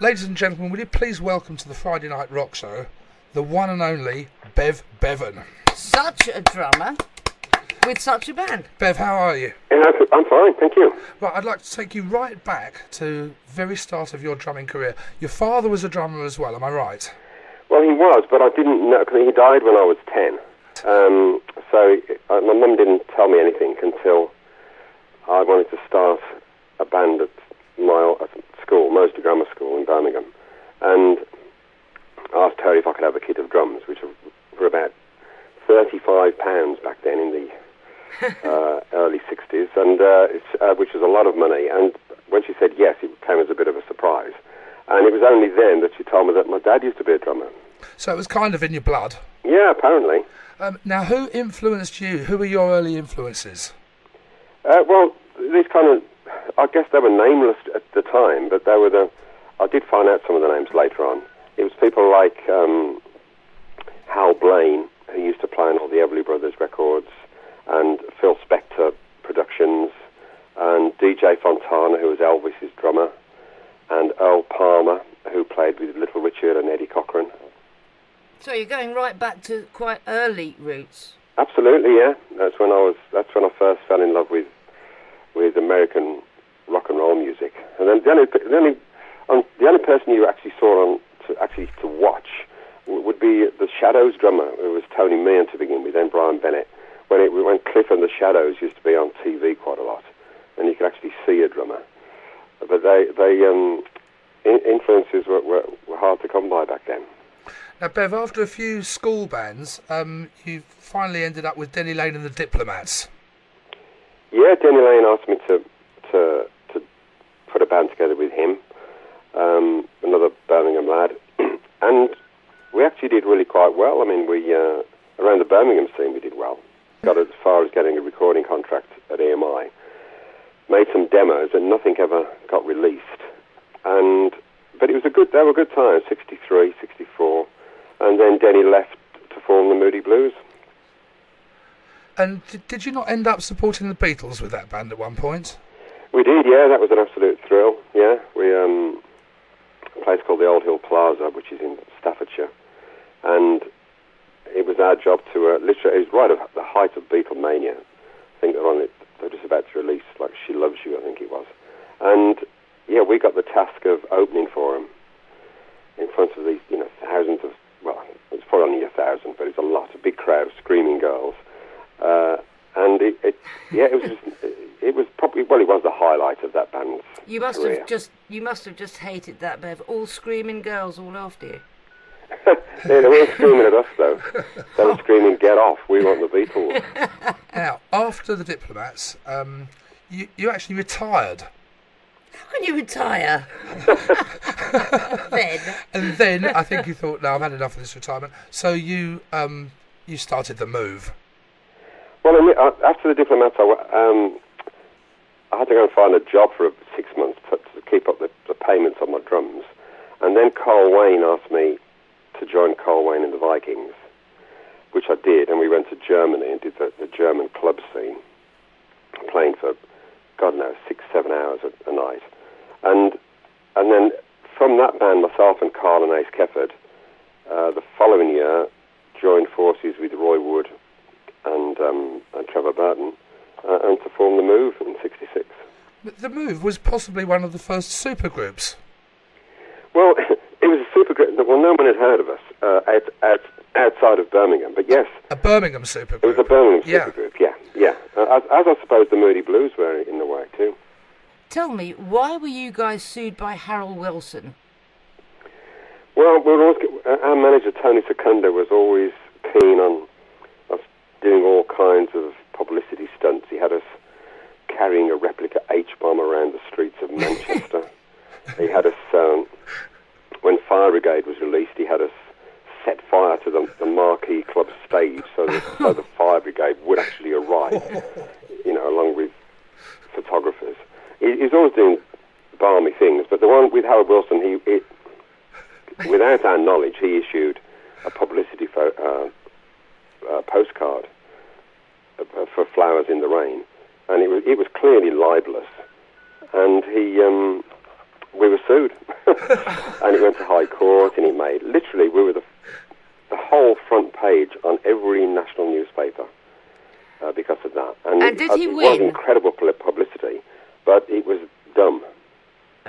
Ladies and gentlemen, will you please welcome to the Friday Night Rock Show the one and only Bev Bevan. Such a drummer with such a band. Bev, how are you? Yeah, I'm fine, thank you. Right, I'd like to take you right back to the very start of your drumming career. Your father was a drummer as well, am I right? Well, he was, but I didn't know, because he died when I was 10. My mum didn't tell me anything until I wanted to start a band at school, Moseley Grammar School in Birmingham. And I asked her if I could have a kit of drums, which were about £35 back then in the early 60s, and which was a lot of money. And when she said yes, it came as a bit of a surprise. And it was only then that she told me that my dad used to be a drummer. So it was kind of in your blood? Yeah, apparently. Now, who influenced you? Who were your early influences? Well, these kind of, I guess they were nameless at the time, but I did find out some of the names later on. It was people like Hal Blaine, who used to play on all the Everly Brothers records, and Phil Spector Productions, and DJ Fontana, who was Elvis's drummer, and Earl Palmer, who played with Little Richard and Eddie Cochran. So you're going right back to quite early roots. Absolutely, yeah. That's when I first fell in love with American rock and roll music. And then the only person you actually saw to watch would be the Shadows drummer, who was Tony Meehan to begin with, then Brian Bennett. When Cliff and the Shadows used to be on TV quite a lot, and you could actually see a drummer. But influences were hard to come by back then. Now, Bev, after a few school bands, you finally ended up with Denny Laine and the Diplomats. Yeah, Denny Laine asked me to put a band together with him, another Birmingham lad, and we actually did really quite well. I mean, we around the Birmingham scene we did well. Got as far as getting a recording contract at EMI. Made some demos, and nothing ever got released. But they were good times, 63, 64. And then Denny left to form the Moody Blues. And did you not end up supporting the Beatles with that band at one point? We did, yeah. That was an absolute thrill. Yeah, we a place called the Old Hill Plaza, which is in Staffordshire, and it was our job to literally. It was right at the height of Beatlemania. I think they're just about to release like "She Loves You," I think it was, and yeah, we got the task of opening for them in front of these, thousands of. Well, it's probably only 1,000, but it's a lot, a big crowd of screaming girls. And it was the highlight of that band's career. You must have just hated that, Bev. All screaming girls all after you. Yeah, they weren't screaming at us though. They were screaming, "Get off! We want the Beatles." Now, after the Diplomats, you actually retired. How can you retire? And then I think you thought, no, I've had enough of this retirement. So you started the Move. Well, after the Diplomats, I had to go and find a job for 6 months to keep up the payments on my drums. And then Carl Wayne asked me to join Carl Wayne and the Vikings, which I did. And we went to Germany and did the German club scene, playing for, God knows, 6-7 hours a night. And then from that band, myself and Carl and Ace Kefford, the following year, joined forces with Roy Wood and Trevor Burton, and to form the Move in '66. But the Move was possibly one of the first supergroups. Well, it was a supergroup. Well, no one had heard of us outside of Birmingham, but yes. A Birmingham supergroup. It was a Birmingham supergroup, yeah. As I suppose the Moody Blues were in the work too. Tell me, why were you guys sued by Harold Wilson? Well, our manager, Tony Secunda, was always keen on us doing all kinds of publicity stunts. He had us carrying a replica H-bomb around the streets of Manchester. He had us, when Fire Brigade was released, he had us set fire to the Marquee Club stage so the Fire Brigade would actually arrive, along with photographers. He's always doing balmy things, but the one with Harold Wilson, without our knowledge, he issued a publicity postcard for Flowers in the Rain, and it was clearly libelous, and we were sued. and it went to High Court, and it made, literally, we were the whole front page on every national newspaper because of that. And did he it win? was incredible publicity, but it was dumb.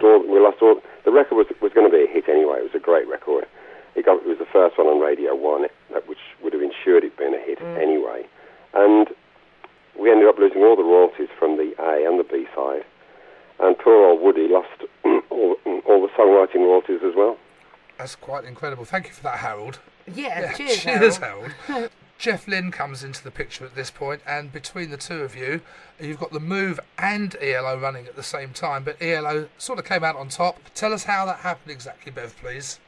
We lost all. The record was going to be a hit anyway. It was a great record. It was the first one on Radio 1, which would have ensured it being a hit anyway. And we ended up losing all the royalties from the A and the B side. And poor old Woody lost all the songwriting royalties as well. That's quite incredible. Thank you for that, Harold. Yeah, cheers, cheers, Harold. Harold. Jeff Lynne comes into the picture at this point, and between the two of you, you've got the Move and ELO running at the same time, but ELO sort of came out on top. Tell us how that happened exactly, Bev, please.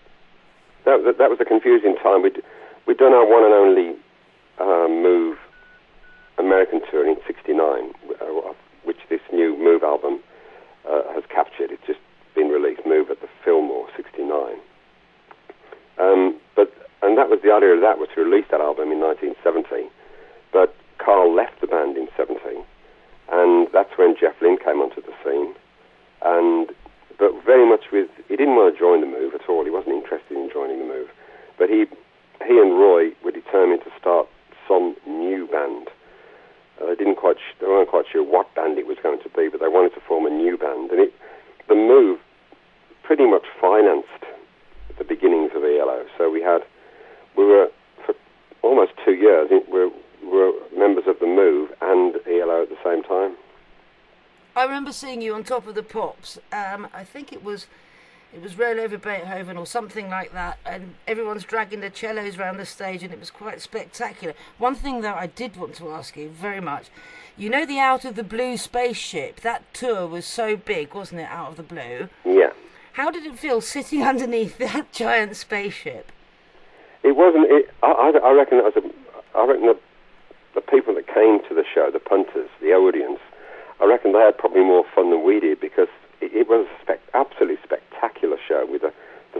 That was a confusing time. We'd done our one and only Move American tour in '69, which this new Move album has captured. It's just been released, Move at the Fillmore '69. And that was the idea of that, was to release that album in 1970. But Carl left the band in '70, and that's when Jeff Lynne came onto the scene. But very much he didn't want to join the Move at all. He wasn't interested in joining the Move. But he and Roy were determined to start some new band. They weren't quite sure what band it was going to be, but they wanted to form a new band. And the Move pretty much financed the beginnings of ELO. So we were for almost 2 years. We were members of the Move and ELO at the same time. I remember seeing you on Top of the Pops. I think it was Roll Over Beethoven or something like that, and everyone's dragging their cellos around the stage, and it was quite spectacular. One thing that I did want to ask you very much, you know, the Out of the Blue spaceship, that tour was so big, wasn't it, Out of the Blue? Yeah. How did it feel sitting underneath that giant spaceship? It wasn't. I reckon the people that came to the show, the punters, the audience, I reckon they had probably more fun than we did, because it was an absolutely spectacular show with the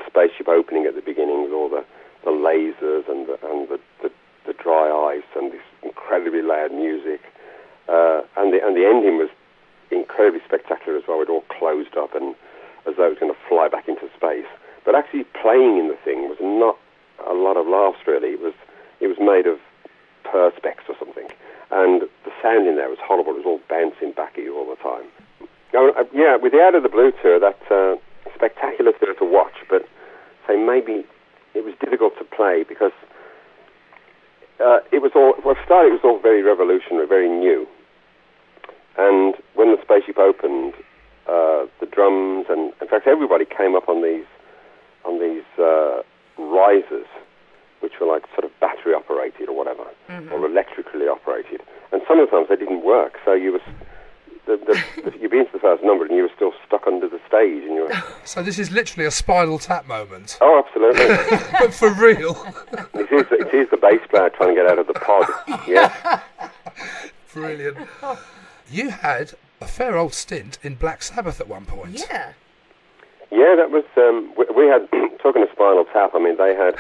spaceship opening at the beginning with all the lasers and the dry ice and this incredibly loud music, and the ending was incredibly spectacular as well. It all closed up and as though it was going to fly back into space. But actually playing in the thing was not a lot of laughs, really. It was made of perspex or something, and the sound in there was horrible. It was all bouncing back at you all the time. Yeah, with the Out of the Blue tour, that's spectacular tour to watch, but say maybe it was difficult to play because it was all very revolutionary, very new. And when the spaceship opened, the drums and in fact everybody came up on these risers, which were like sort of battery operated or whatever, or electrically operated, and sometimes they didn't work. So you were you'd be into the first number and you were still stuck under the stage, and you were. So this is literally a Spinal Tap moment. Oh, absolutely. But for real. It is the bass player trying to get out of the pod. Yeah. Brilliant. You had a fair old stint in Black Sabbath at one point. Yeah. Yeah, that was. We had, talking of Spinal Tap, I mean, they had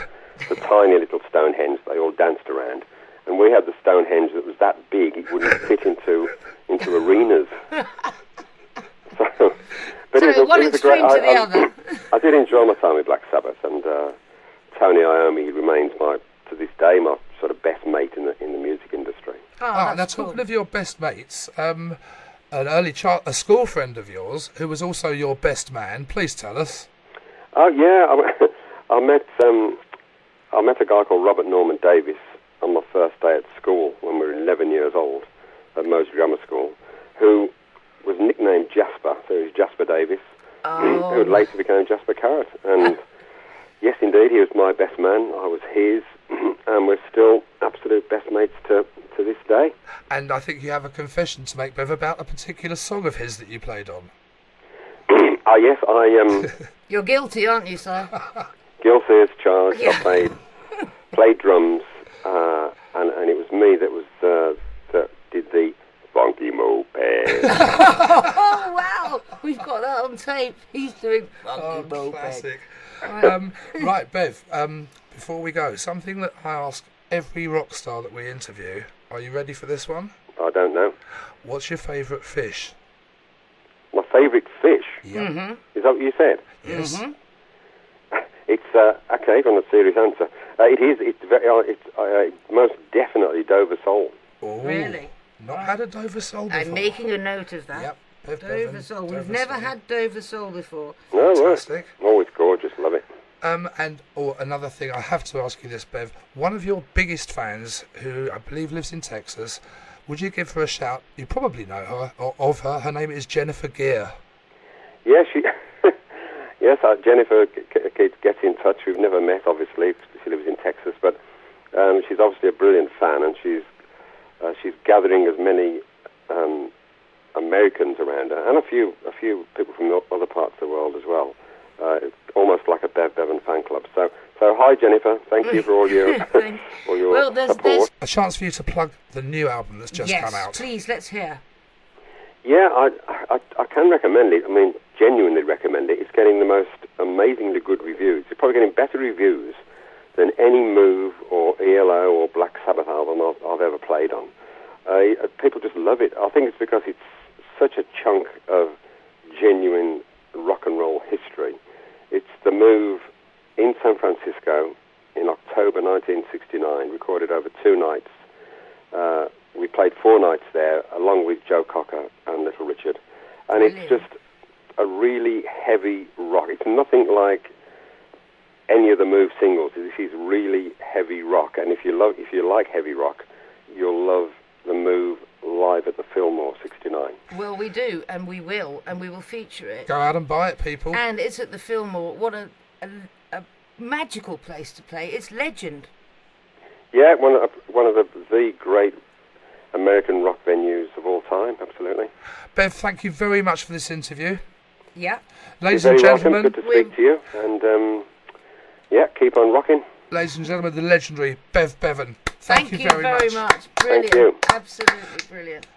the tiny little Stonehenge they all danced around, and we had the Stonehenge that was that big it wouldn't fit into arenas. But so it was one a great. extreme to the other. I did enjoy my time with Black Sabbath, and Tony Iommi remains to this day my sort of best mate in the music industry. Now talking of your best mates, an a school friend of yours who was also your best man. Please tell us. Oh yeah, I met a guy called Robert Norman Davis on my first day at school when we were 11 years old at Moseley Grammar School, who was nicknamed Jasper, so he was Jasper Davis, who later became Jasper Carrot. And yes, indeed, he was my best man. I was his, and we're still absolute best mates to this day. And I think you have a confession to make, Bev, about a particular song of his that you played on. Yes, I... You're guilty, aren't you, sir? Guilty as charged. Yeah. I played drums, and it was me that did the funky moped. Oh, wow! We've got that on tape. He's doing funky moped. Classic. Right, Bev, before we go, something that I ask every rock star that we interview. Are you ready for this one? I don't know. What's your favourite fish? My favourite fish? Yeah. Is that what you said? Yes. It's okay. On a serious answer, it is. It's most definitely Dover Sole. Oh, Really? Not had a Dover Sole before. I'm making a note of that. Yep. Bev Dover Bevan, Sole. Dover We've never Sole. had Dover Sole before. No, right. Fantastic. Oh, it's gorgeous. Love it. And another thing, I have to ask you this, Bev. One of your biggest fans, who I believe lives in Texas, would you give her a shout? You probably know her, or of her. Her name is Jennifer Gear. Yeah, yes, Jennifer gets in touch. We've never met, obviously. She lives in Texas, but she's obviously a brilliant fan, and she's gathering as many Americans around her, and a few people from other parts of the world as well. It's almost like a Bev Bevan fan club. So hi, Jennifer. Thank you for all your support. A chance for you to plug the new album that's just come out. Yes, please, let's hear. Yeah, I can recommend it. I mean, genuinely recommend it. It's getting the most amazingly good reviews. It's probably getting better reviews than any Move or ELO or Black Sabbath album I've ever played on. People just love it. I think it's because it's such a chunk of genuine rock and roll history. It's the Move in San Francisco in October 1969, recorded over 2 nights. We played 4 nights there, along with Joe Cocker and Little Richard. And It's just a really heavy rock. It's nothing like any of the Move singles. This is really heavy rock. And if you like heavy rock, you'll love the Move live at the Fillmore 69. Well, we do, and we will feature it. Go out and buy it, people. And it's at the Fillmore. What a magical place to play. It's legend. Yeah, one of the great American rock venues of all time, absolutely. Bev, thank you very much for this interview. Yeah. Ladies You're and very gentlemen, welcome. Good to speak to you. And keep on rocking. ladies and gentlemen, the legendary Bev Bevan. Thank you very much. Brilliant. Thank you. Absolutely brilliant.